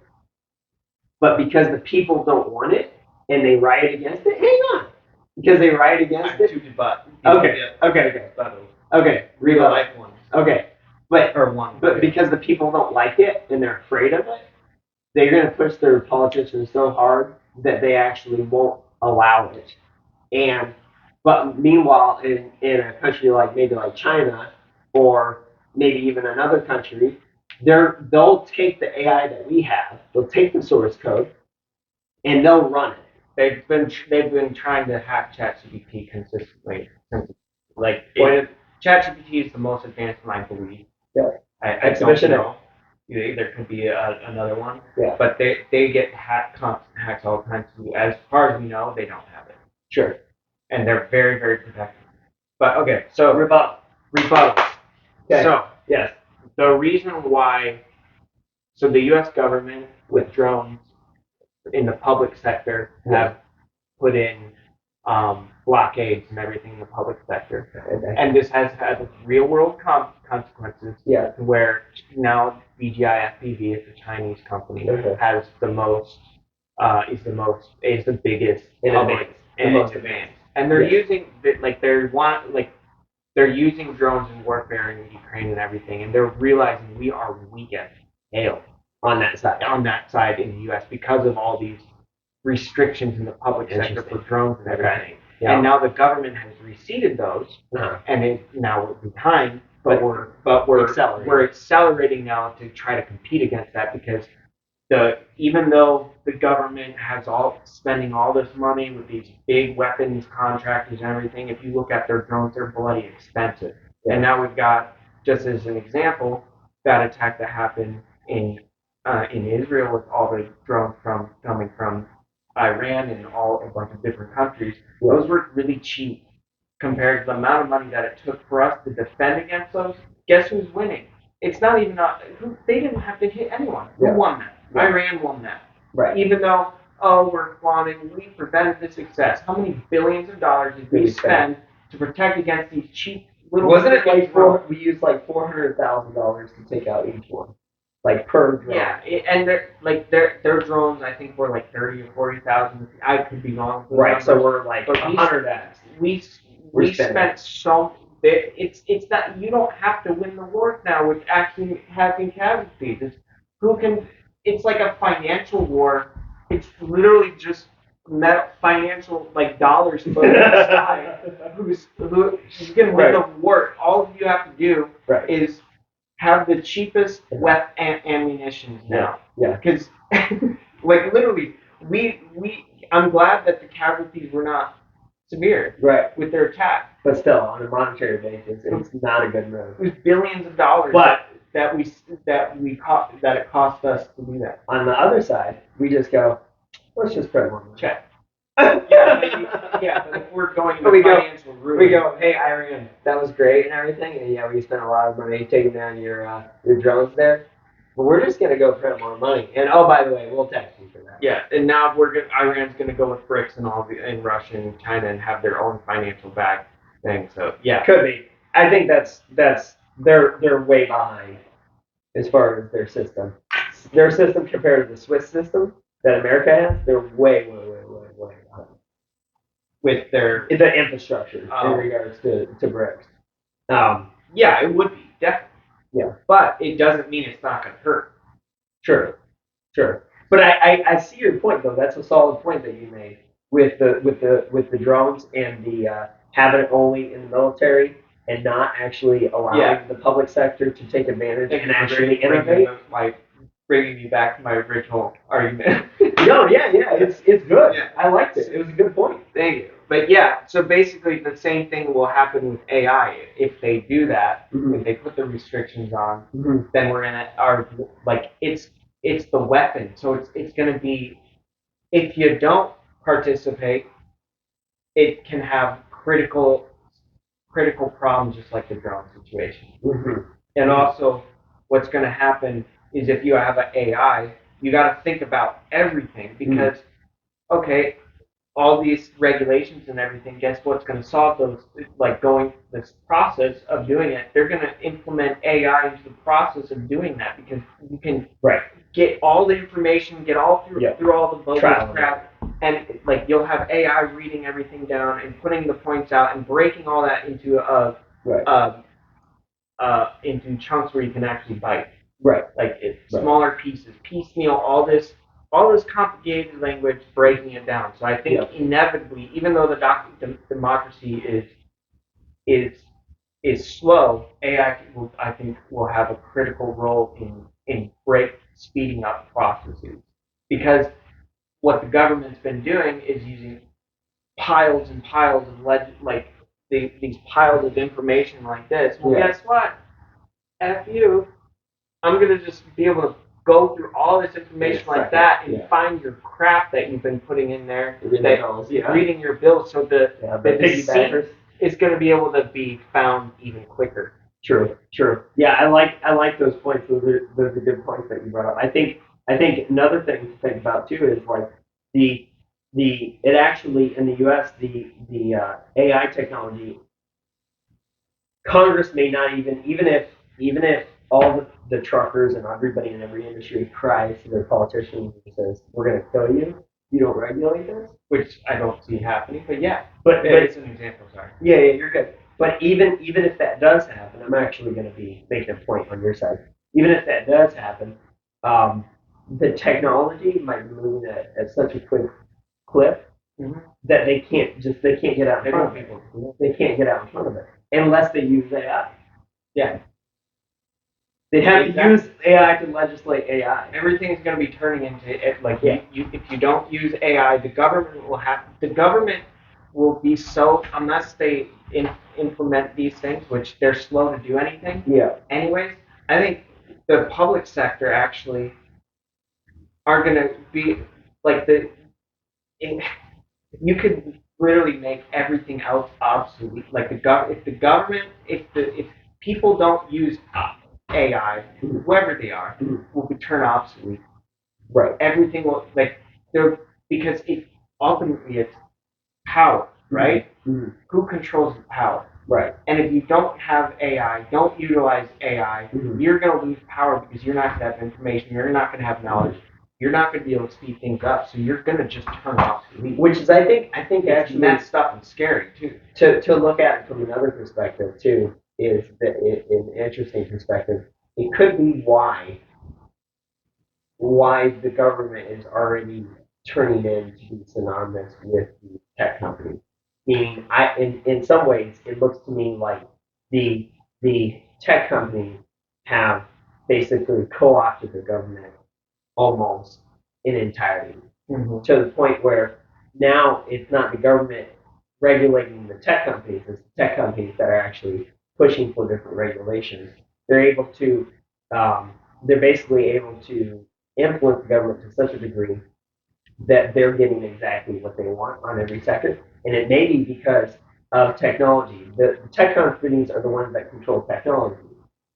Speaker 2: but because the people don't want it and they riot against it, hang on. Because they riot against it. Okay.
Speaker 1: Real-life ones.
Speaker 2: Okay. But because the people don't like it and they're afraid of it, they're going to push their politicians so hard that they actually won't allow it. But meanwhile, in a country maybe like China, or maybe even another country, they'll take the AI that we have, they'll take the source code, and they'll run it.
Speaker 1: They've been trying to hack ChatGPT consistently. ChatGPT is the most advanced one, I believe.
Speaker 2: Yeah.
Speaker 1: I don't know. There could be another one.
Speaker 2: Yeah.
Speaker 1: But they get hacked all the time too. As far as we know, they don't have it.
Speaker 2: Sure.
Speaker 1: And they're very, very protected. But okay, so
Speaker 2: rebuttal.
Speaker 1: Okay. So
Speaker 2: yes,
Speaker 1: the reason why, so the U.S. government with drones in the public sector have put in blockades and everything in the public sector, and this has had real world consequences.
Speaker 2: Yeah.
Speaker 1: Where now BGI FPV is a Chinese company has the most is the biggest public and most advanced. And they're using they're using drones in warfare in Ukraine and everything, and they're realizing we are weak as hell on that side in the U.S. because of all these restrictions in the public sector for drones and everything. Yeah. And now the government has receded those, and now we're behind, but we're accelerating now to try to compete against that, because even though the government has spending all this money with these big weapons contractors and everything, if you look at their drones, they're bloody expensive. Yeah. And now we've got, just as an example, that attack that happened in Israel with all the drones coming from Iran and a bunch of different countries. Yeah. Those were really cheap compared to the amount of money that it took for us to defend against those. Guess who's winning? It's not even they didn't have to hit anyone. Yeah. Who won that? Yeah. Iran won that. Right. Even though, we're flaunting, we prevented the success. How many billions of dollars did we spend to protect against these cheap little...
Speaker 2: Wasn't it we used $400,000 to take out each one? like per drone.
Speaker 1: Yeah, and their drones, I think were like 30 or 40,000. I could be wrong.
Speaker 2: Right. So we're like
Speaker 1: but
Speaker 2: 100x.
Speaker 1: We spent so. It's that you don't have to win the war now with actually having casualties. It's who can. It's like a financial war. It's literally just financial like dollars floating in the sky. Who's gonna win the war? All you have to do is have the cheapest ammunition now.
Speaker 2: Yeah.
Speaker 1: Because like literally, I'm glad that the casualties were not severe.
Speaker 2: Right.
Speaker 1: With their attack.
Speaker 2: But still, on a monetary basis, it's not a good move.
Speaker 1: It was billions of dollars.
Speaker 2: But
Speaker 1: that it cost us to do that.
Speaker 2: On the other side, we just go, let's just print one.
Speaker 1: Check. But if we're going into financial ruin,
Speaker 2: we go, hey Iran, that was great and everything, and yeah, we spent a lot of money taking down your drones there, but we're just gonna go print more money. And oh, by the way, we'll tax you for that.
Speaker 1: Yeah, and now Iran's gonna go with BRICS and Russia and China and have their own financial back thing. So yeah,
Speaker 2: could be. I think that's they're way behind as far as their system. Their system compared to the Swiss system that America has, they're way behind.
Speaker 1: With the
Speaker 2: infrastructure in regards to BRICS.
Speaker 1: Yeah, it would be definitely.
Speaker 2: Yeah,
Speaker 1: but it doesn't mean it's not going to hurt.
Speaker 2: Sure. But I see your point though. That's a solid point that you made with the drones and the having it only in the military and not actually allowing the public sector to take advantage and actually innovate.
Speaker 1: Bringing you back to my original argument.
Speaker 2: No, it's good. Yeah. I liked it. It was a good point.
Speaker 1: Thank you. But yeah, so basically the same thing will happen with AI. If they do that, if they put the restrictions on, then we're in it's the weapon. So it's going to be, if you don't participate, it can have critical problems, just like the drone situation. And also, what's going to happen is if you have an AI, you got to think about everything because, okay, all these regulations and everything, guess what's going to solve those, this process of doing it, they're going to implement AI into the process of doing that because you can get all the information, get all through all the bogus crap, and you'll have AI reading everything down and putting the points out and breaking all that into into chunks where you can actually bite. Smaller pieces, piecemeal, all this complicated language, breaking it down. So I think inevitably, even though the democracy is slow, AI I think will have a critical role in speeding up processes. Because what the government's been doing is using piles and piles of these piles of information like this. Well, guess what? F you. I'm going to just be able to go through all this information like that and find your crap that you've been putting in there, reading your bills, so the deceit is going to be able to be found even quicker.
Speaker 2: True. Yeah, I like those points. Those are good points that you brought up. I think another thing to think about too is it actually in the U.S. the AI technology, Congress may not even if all the truckers and everybody in every industry cries to their politicians and says, we're going to kill you if you don't regulate this.
Speaker 1: Which I don't see happening, but yeah.
Speaker 2: But
Speaker 1: it's an example, sorry.
Speaker 2: Yeah, you're good. But even if that does happen, I'm actually going to be making a point on your side. Even if that does happen, the technology might be moving at such a quick clip that they can't get out in front of it. They can't get out in front of it unless they use AI. Yeah. They have to use AI to legislate AI.
Speaker 1: Everything's going to be turning into it. If you don't use AI, the government will be so, unless they implement these things, which they're slow to do anything.
Speaker 2: Yeah.
Speaker 1: Anyways, I think the public sector actually are going to be you could literally make everything else obsolete. If people don't use AI, whoever they are, will be turned obsolete.
Speaker 2: Right.
Speaker 1: Everything will because ultimately it's power, right? Who controls the power?
Speaker 2: Right.
Speaker 1: And if you don't have AI, don't utilize AI,
Speaker 2: Mhm.
Speaker 1: you're going to lose power because you're not going to have information. You're not going to have knowledge. You're not going to be able to speed things up. So you're going to just turn off the lead.
Speaker 2: Which is, I think
Speaker 1: It's
Speaker 2: actually
Speaker 1: messed up and scary too.
Speaker 2: to look at it from another perspective too is that an interesting perspective. It could be why the government is already turning in to be synonymous with the tech companies. Meaning, in some ways, it looks to me like the tech companies have basically co-opted the government almost in entirety, to the point where now it's not the government regulating the tech companies, it's the tech companies that are actually pushing for different regulations. They're able to, they're basically able to influence the government to such a degree that they're getting exactly what they want on every sector. And it may be because of technology. The tech companies are the ones that control technology.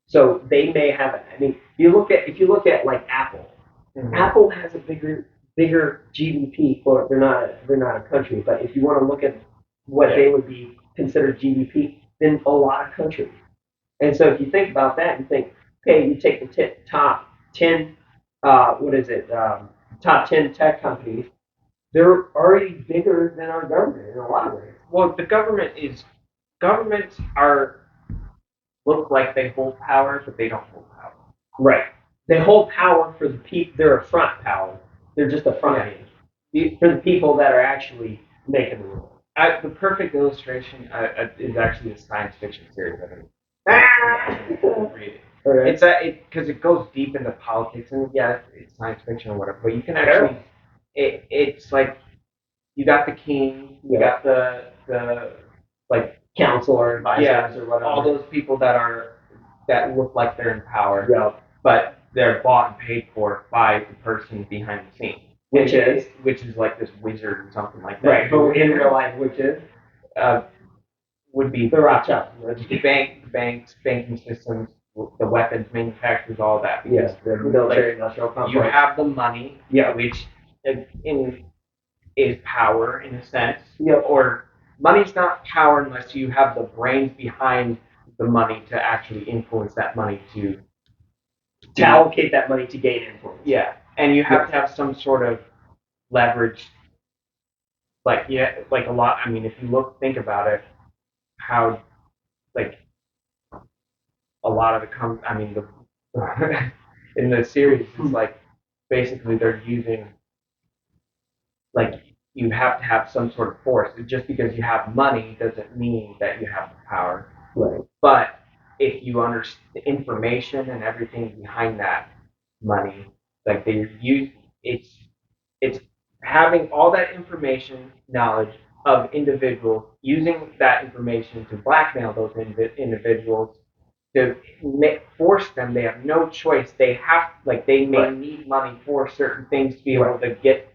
Speaker 2: So they may have, I mean, if you look at like Apple, Apple has a bigger GDP for they're not a country, but if you want to look at what they would be considered GDP, than a lot of countries. And so if you think about that, you think, okay, you take the top 10, what is it, top 10 tech companies, they're already bigger than our government in a lot of ways.
Speaker 1: Well, governments are look like they hold power, but they don't hold power.
Speaker 2: Right. They hold power for the people. They're a front power. They're just a front end for the people that are actually making the rules.
Speaker 1: The perfect illustration is actually a science fiction series. Read it.
Speaker 2: Okay.
Speaker 1: It's because it goes deep into politics, and yeah, it's science fiction or whatever. But you can actually, it's like you got the king, you got the like
Speaker 2: council or advisors or whatever.
Speaker 1: All those people that look like they're in power,
Speaker 2: but
Speaker 1: they're bought and paid for by the person behind the scenes. Which is like this wizard or something like that.
Speaker 2: Right, but in real life, which is
Speaker 1: would be
Speaker 2: the Rothschild,
Speaker 1: the banks, banking systems, the weapons manufacturers, all that.
Speaker 2: Yes, the military industrial complex.
Speaker 1: You have the money, which is power in a sense. Or money's not power unless you have the brains behind the money to actually influence that money to
Speaker 2: allocate that money to gain influence.
Speaker 1: Yeah, and you have to have some sort of leverage. Like a lot. I mean, if you think about it, how like a lot of it I mean, in the series, it's like basically they're using like you have to have some sort of force. Just because you have money doesn't mean that you have the power.
Speaker 2: Right.
Speaker 1: But if you understand the information and everything behind that money, like they use it's having all that information, knowledge of individuals, using that information to blackmail those individuals, to force them. They have no choice. They have they may need money for certain things to be able to get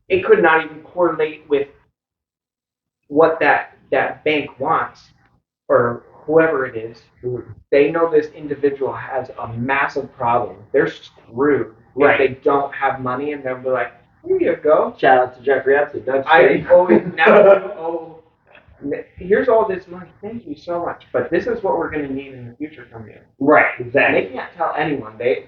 Speaker 1: it could not even correlate with what that bank wants or whoever it is. They know this individual has a massive problem. They're screwed if they don't have money, and they'll be like, "Here you go."
Speaker 2: Shout out to Jeffrey Epstein.
Speaker 1: Here's all this money. Thank you so much, but this is what we're going to need in the future from you.
Speaker 2: Right, exactly.
Speaker 1: They can't tell anyone. They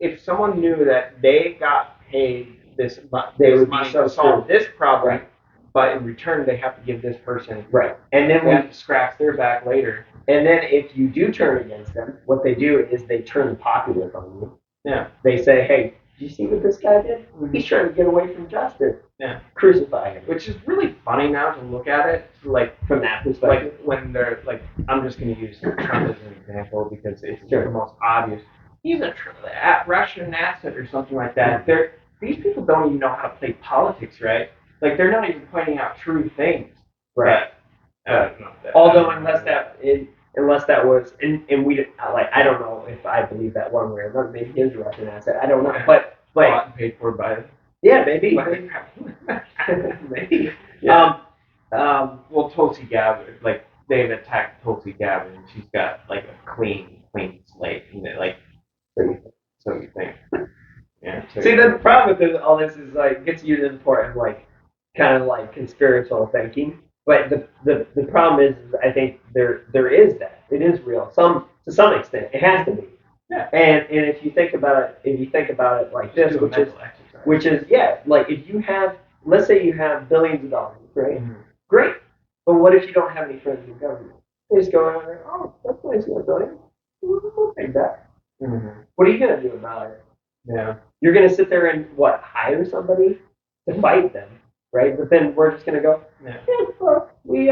Speaker 1: if someone knew that they got paid this money to solve this problem. Right. But in return, they have to give this person
Speaker 2: and then
Speaker 1: they have to scratch their back later.
Speaker 2: And then if you do turn against them, what they do is they turn the populace on you.
Speaker 1: Yeah.
Speaker 2: They say, "Hey, do you see what this guy did? He's trying to get away from justice.
Speaker 1: Yeah.
Speaker 2: Crucify him."
Speaker 1: Which is really funny now to look at it, like
Speaker 2: from that perspective.
Speaker 1: Like when they're like, I'm just going to use Trump as an example because it's the most obvious. He's a Russian asset or something like that. These people don't even know how to play politics, right? Like they're not even pointing out true things.
Speaker 2: Right. Although unless that was, and we I don't know if I believe that one way or another. Maybe his Russian asset. I don't know. But
Speaker 1: bought and paid for by.
Speaker 2: Yeah, maybe.
Speaker 1: Maybe. Yeah. Well, Tulsi Gabbard, like they've attacked Tulsi Gabbard, and she's got like a clean slate, and so you think. Yeah.
Speaker 2: See, the problem with all this is like gets you to the point of like, kind of like conspiratorial thinking. But the problem is, I think there is that. It is real. To some extent. It has to be.
Speaker 1: Yeah.
Speaker 2: And if you think about it like this, which is like if you have, let's say you have billions of dollars, right?
Speaker 1: Mm-hmm.
Speaker 2: Great. But what if you don't have any friends in government? They just go around and oh, that's nice, you have a billion. We'll take that.
Speaker 1: Mm-hmm.
Speaker 2: What are you gonna do about it?
Speaker 1: Yeah.
Speaker 2: You're gonna sit there and hire somebody to fight them, right? But then we're just gonna go, well, we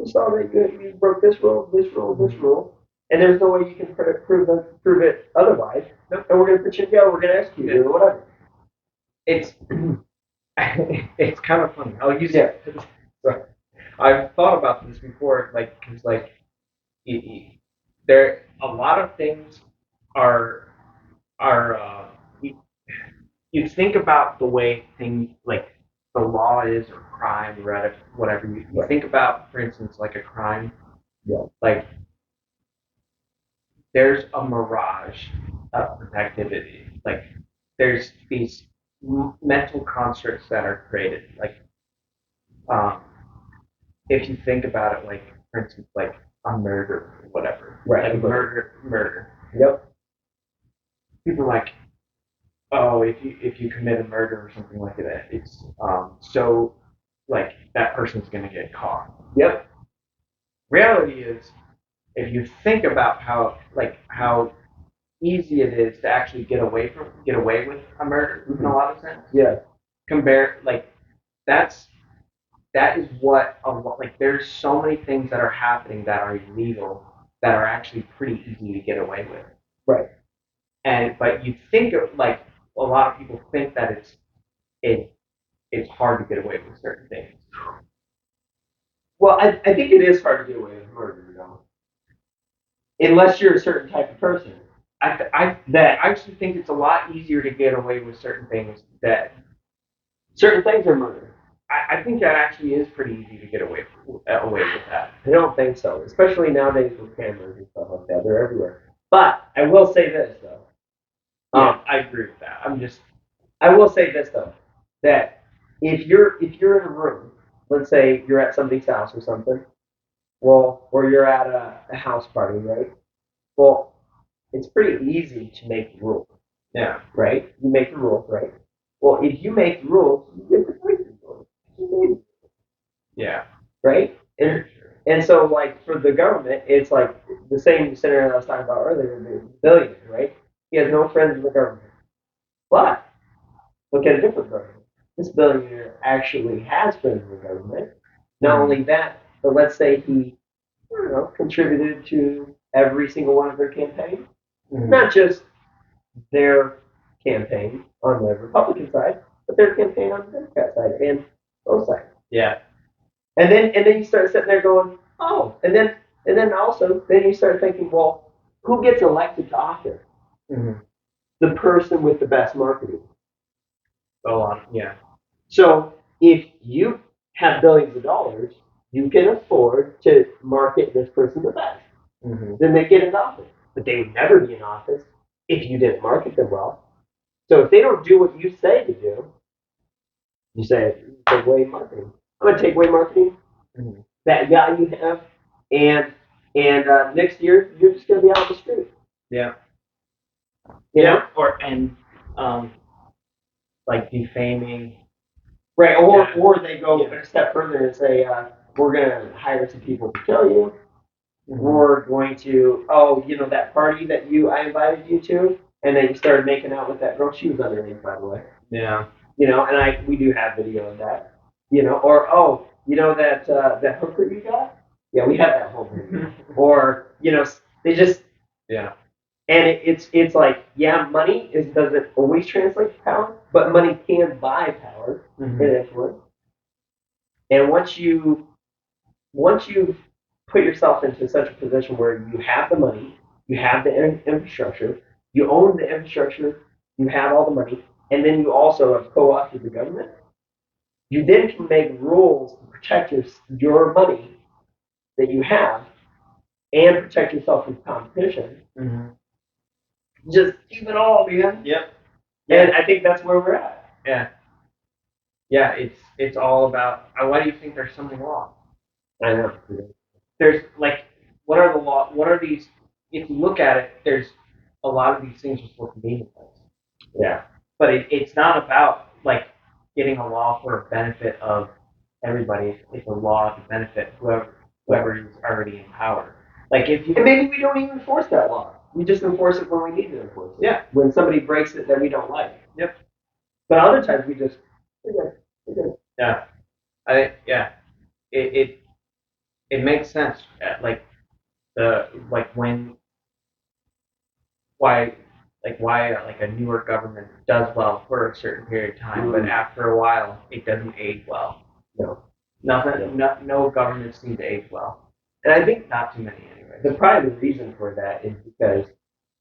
Speaker 2: saw that you broke this rule, this rule, and there's no way you can prove it otherwise. Nope. And we're gonna put you in jail. We're gonna execute you or whatever.
Speaker 1: It's it's kind of funny. I'll use it. So, I've thought about this before, like because there a lot of things are you think about the way things like the law is or crime or whatever you think about, for instance, like a crime.
Speaker 2: Yeah.
Speaker 1: Like there's a mirage of protectivity. Like there's these mental constructs that are created. Like if you think about it, like for instance, like a murder or whatever.
Speaker 2: Right.
Speaker 1: Like murder.
Speaker 2: Yep.
Speaker 1: People are like, oh, if you commit a murder or something like that, it's so like that person's gonna get caught.
Speaker 2: Yep.
Speaker 1: Reality is, if you think about how easy it is to actually get away with a murder in a lot of sense.
Speaker 2: Yeah.
Speaker 1: That is what a lot like. There's so many things that are happening that are illegal that are actually pretty easy to get away with.
Speaker 2: Right.
Speaker 1: But you think of like a lot of people think that it's hard to get away with certain things.
Speaker 2: Well, I think it is hard to get away with murder, though. Unless you're a certain type of person.
Speaker 1: I actually think it's a lot easier to get away with certain things that
Speaker 2: certain things are murder.
Speaker 1: I think that actually is pretty easy to get away with that.
Speaker 2: I don't think so, especially nowadays with cameras and stuff like that. They're everywhere. But I will say this though.
Speaker 1: I agree with that.
Speaker 2: I will say this though, that if you're in a room, let's say you're at somebody's house or something, well, or you're at a house party, right? Well, it's pretty easy to make the rules.
Speaker 1: Yeah.
Speaker 2: Right? You make the rules, right? Well, if you make the rules, you get to break the rules.
Speaker 1: Yeah.
Speaker 2: Right? And so, like, for the government, it's like the same scenario I was talking about earlier, the billionaire, right? He has no friends in the government. But, look at a different government. This billionaire actually has friends in the government. Not only that, but let's say he, contributed to every single one of their campaigns. Mm-hmm. Not just their campaign on the Republican side, but their campaign on the Democrat side and both sides.
Speaker 1: Yeah.
Speaker 2: And then you start sitting there going, oh, and then you start thinking, well, who gets elected to office?
Speaker 1: Mm-hmm.
Speaker 2: The person with the best marketing.
Speaker 1: Yeah.
Speaker 2: So if you have billions of dollars, you can afford to market this person the best. Mm-hmm. Then they get in office. But they would never be in office if you didn't market them well. So if they don't do what you say to do, you say, take away marketing. I'm going to take away marketing, mm-hmm. that guy you have, and next year, you're just going to be out on the street.
Speaker 1: Yeah.
Speaker 2: You know?
Speaker 1: Like defaming.
Speaker 2: Right, or they go a step further and say, we're going to hire some people to kill you. Mm-hmm. We're going to, that party that I invited you to, and then you started making out with that girl. She was underage, by the way.
Speaker 1: Yeah.
Speaker 2: And we do have video of that. Or, that hooker you got? Yeah, we have that whole video. Or, they just...
Speaker 1: Yeah.
Speaker 2: And it's like, money doesn't always translate to power, but money can buy power, mm-hmm. and influence. And once you put yourself into such a position where you have the money, you have the infrastructure, you own the infrastructure, you have all the money, and then you also have co-opted the government, you then can make rules to protect your money that you have and protect yourself from competition. Mm-hmm. Just keep it all, man.
Speaker 1: Yep.
Speaker 2: And I think that's where we're at.
Speaker 1: Yeah. Yeah, it's all about. Why do you think there's so many laws?
Speaker 2: I know.
Speaker 1: There's like, what are the law? What are these? If you look at it, there's a lot of these things just look meaningless.
Speaker 2: Yeah.
Speaker 1: But it's not about like getting a law for a benefit of everybody. It's a law to benefit whoever is already in power. Like if you
Speaker 2: And maybe we don't even enforce that law. We just enforce it when we need to enforce it.
Speaker 1: Yeah.
Speaker 2: When somebody breaks it that we don't like.
Speaker 1: Yep.
Speaker 2: But other times we just we're good.
Speaker 1: Yeah. It it makes sense. Like when why like a newer government does well for a certain period of time, but after a while it doesn't age well.
Speaker 2: No.
Speaker 1: Nothing. No governments seem to age well.
Speaker 2: And I think
Speaker 1: Not too many anyway.
Speaker 2: probably the reason for that is because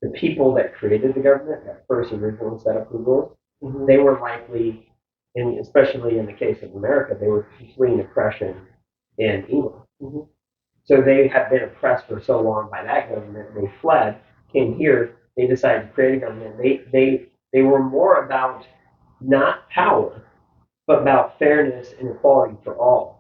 Speaker 2: the people that created the government, that first originally set up the rules, they were likely, and especially in the case of America, they were fleeing oppression in England. So they had been oppressed for so long by that government, they fled, came here, they decided to create a government. They were more about not power, but about fairness and equality for all.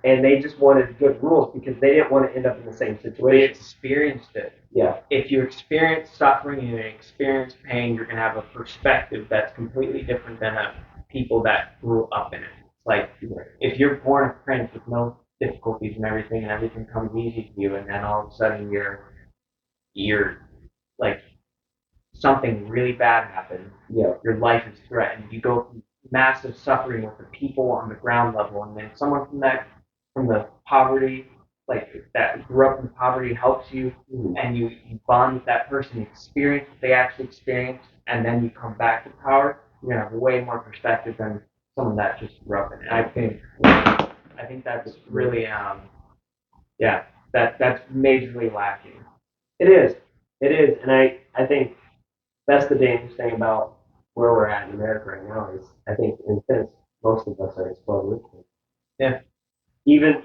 Speaker 2: And they just wanted good rules because they didn't want to end up in the same
Speaker 1: They
Speaker 2: situation.
Speaker 1: experienced it.
Speaker 2: Yeah.
Speaker 1: If you experience suffering and you experience pain, you're gonna have a perspective that's completely different than people that grew up in it. It's like if you're born a prince with no difficulties and everything comes easy to you, and then all of a sudden you're like something really bad happens.
Speaker 2: Yeah.
Speaker 1: Your life is threatened. You go through massive suffering with the people on the ground level, and then someone from the poverty, like that grew up in poverty, helps you, and you bond with that person, experience what they actually experienced, and then you come back to power. You're gonna have way more perspective than someone that just grew up in it. I think that's really that's majorly lacking.
Speaker 2: It is. It is. And I think that's the dangerous thing about where we're at in America right now is I think in a sense most of us are exposed with it.
Speaker 1: Yeah.
Speaker 2: Even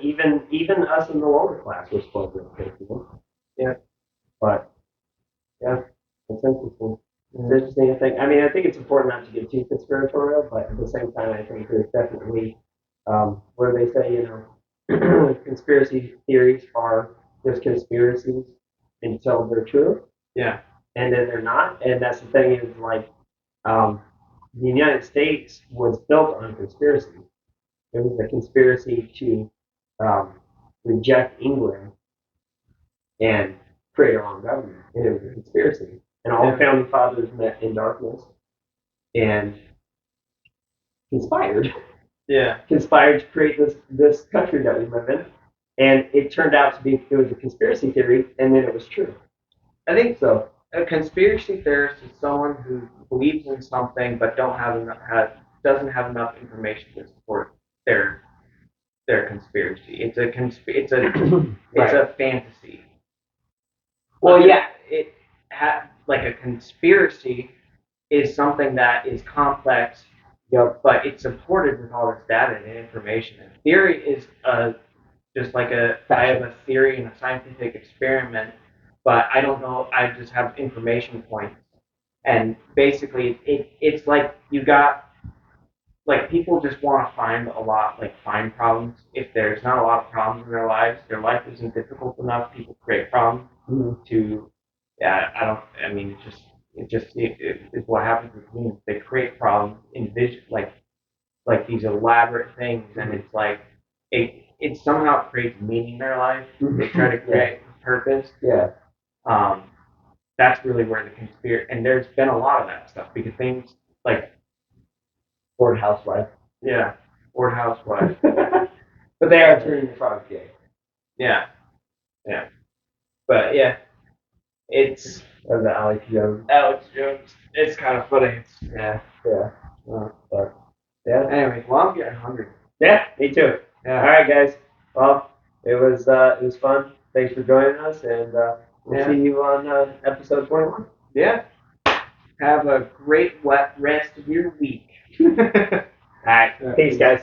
Speaker 2: us in the lower class we're exposed with it, you know?
Speaker 1: Yeah.
Speaker 2: But yeah, it's interesting. It's interesting. I think it's important not to get too conspiratorial, but at the same time I think there's definitely where they say, conspiracy theories are just conspiracies until they're true.
Speaker 1: Yeah.
Speaker 2: And then they're not. And that's the thing is like the United States was built on conspiracy. It was a conspiracy to reject England and create our own government. And it was a conspiracy. And all the founding fathers met in darkness and conspired.
Speaker 1: Yeah.
Speaker 2: Conspired to create this country that we live in. And it turned out to be it was a conspiracy theory, and then it was true.
Speaker 1: I think
Speaker 2: So
Speaker 1: a conspiracy theorist is someone who believes in something but doesn't have enough information to support their conspiracy. It's a fantasy.
Speaker 2: well, yeah,
Speaker 1: Like a conspiracy is something that is complex, but it's supported with all this data and information. And theory is just like I have a theory and a scientific experiment, but I don't know. I just have information points, and basically it's like you got like people just want to find problems. If there's not a lot of problems in their life isn't difficult enough. People create problems to. Yeah, I mean, it's what happens with humans. They create problems, like these elaborate things, and it's like it somehow creates meaning in their life. They try to create purpose.
Speaker 2: Yeah.
Speaker 1: That's really where the conspiracy, and there's been a lot of that stuff because things like
Speaker 2: Bored housewife.
Speaker 1: Yeah, or housewife.
Speaker 2: But they are turning the frogs gay.
Speaker 1: Yeah. But yeah, it's
Speaker 2: Or the Alex Jones.
Speaker 1: Alex Jones. It's kind of funny.
Speaker 2: Yeah.
Speaker 1: But yeah. Anyway, well, I'm getting hungry.
Speaker 2: Yeah, me too.
Speaker 1: Yeah.
Speaker 2: All right, guys. Well, it was fun. Thanks for joining us, and we'll see you on episode 21.
Speaker 1: Yeah. Have a great rest of your week.
Speaker 2: All right. Peace, guys.